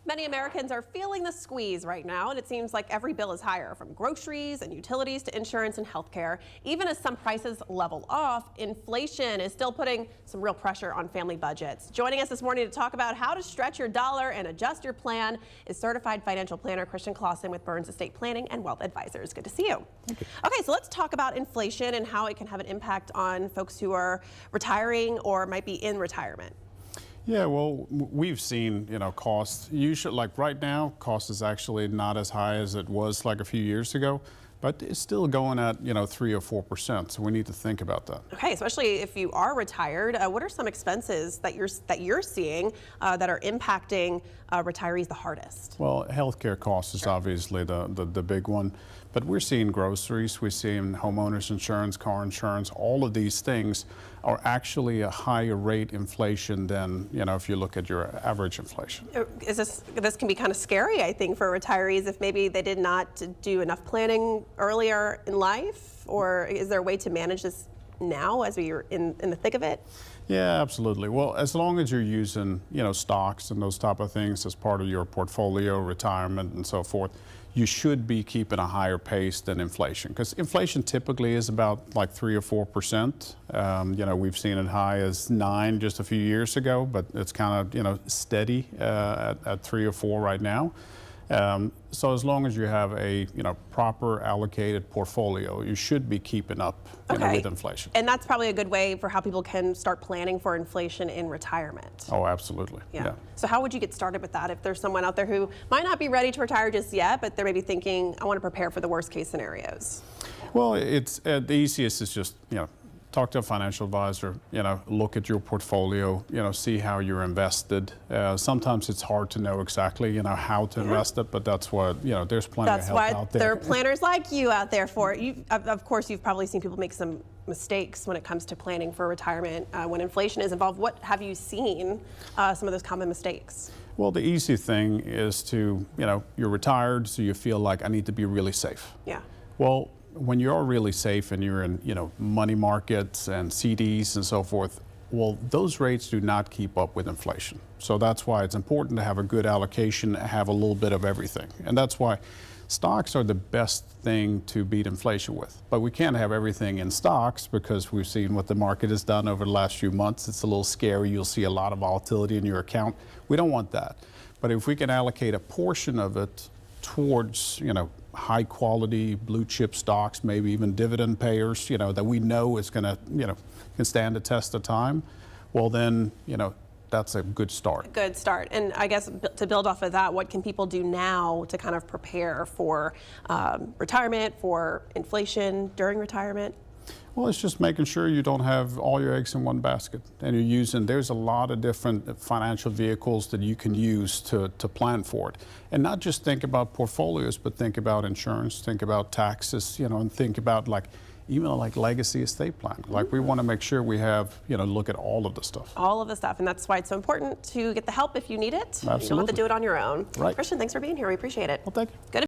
Many Americans are feeling the squeeze right now, and it seems like every bill is higher, from groceries and utilities to insurance and healthcare. Even as some prices level off, inflation is still putting some real pressure on family budgets. Joining us this morning to talk about how to stretch your dollar and adjust your plan is certified financial planner Clausen with Burns Estate Planning and Wealth Advisors. Good to see you. Thank you. Okay, so let's talk about inflation and how it can have an impact on folks who are retiring or might be in retirement. Yeah, well, we've seen, costs. Usually, like right now, cost is actually not as high as it was like a few years ago, but it's still going at, 3 or 4%. So we need to think about that. Okay, especially if you are retired, what are some expenses that you're seeing that are impacting retirees the hardest? Well, healthcare costs is obviously the big one, but we're seeing groceries, we're seeing homeowners insurance, car insurance. All of these things are actually a higher rate inflation than, if you look at your average inflation. This can be kind of scary, I think, for retirees if maybe they did not do enough planning earlier in life, or is there a way to manage this now as we are in the thick of it? Yeah, absolutely. Well, as long as you're using, stocks and those type of things as part of your portfolio, retirement and so forth, you should be keeping a higher pace than inflation, because inflation typically is about like 3 or 4%. We've seen it high as 9 just a few years ago, but it's kind of, steady at 3 or 4 right now. So as long as you have a proper allocated portfolio, you should be keeping up with inflation. And that's probably a good way for how people can start planning for inflation in retirement. Oh, absolutely. Yeah. So how would you get started with that if there's someone out there who might not be ready to retire just yet, but they're maybe thinking, I want to prepare for the worst case scenarios? Well, it's the easiest is just, talk to a financial advisor, look at your portfolio, see how you're invested. Sometimes it's hard to know exactly, how to invest it, but that's what, there's plenty of help out there. That's why there are planners like you out there for it. Of course, you've probably seen people make some mistakes when it comes to planning for retirement. When inflation is involved, what have you seen some of those common mistakes? Well, the easy thing is to, you're retired, so you feel like I need to be really safe. Yeah. Well, when you're really safe and you're in, money markets and CDs and so forth, well, those rates do not keep up with inflation. So that's why it's important to have a good allocation, have a little bit of everything. And that's why stocks are the best thing to beat inflation with. But we can't have everything in stocks because we've seen what the market has done over the last few months. It's a little scary. You'll see a lot of volatility in your account. We don't want that. But if we can allocate a portion of it towards, high quality blue chip stocks, maybe even dividend payers, that we know is going to, can stand the test of time, well then, that's a good start. Good start. And I guess to build off of that, what can people do now to kind of prepare for retirement, for inflation during retirement? Well, it's just making sure you don't have all your eggs in one basket, and you're using, there's a lot of different financial vehicles that you can use to plan for it. And not just think about portfolios, but think about insurance, think about taxes, and think about even like legacy estate plan. Like we want to make sure we have, look at all of the stuff. All of the stuff, and that's why it's so important to get the help if you need it. Absolutely. You don't have to do it on your own. Right. Christian, thanks for being here. We appreciate it. Well, thank you. Good.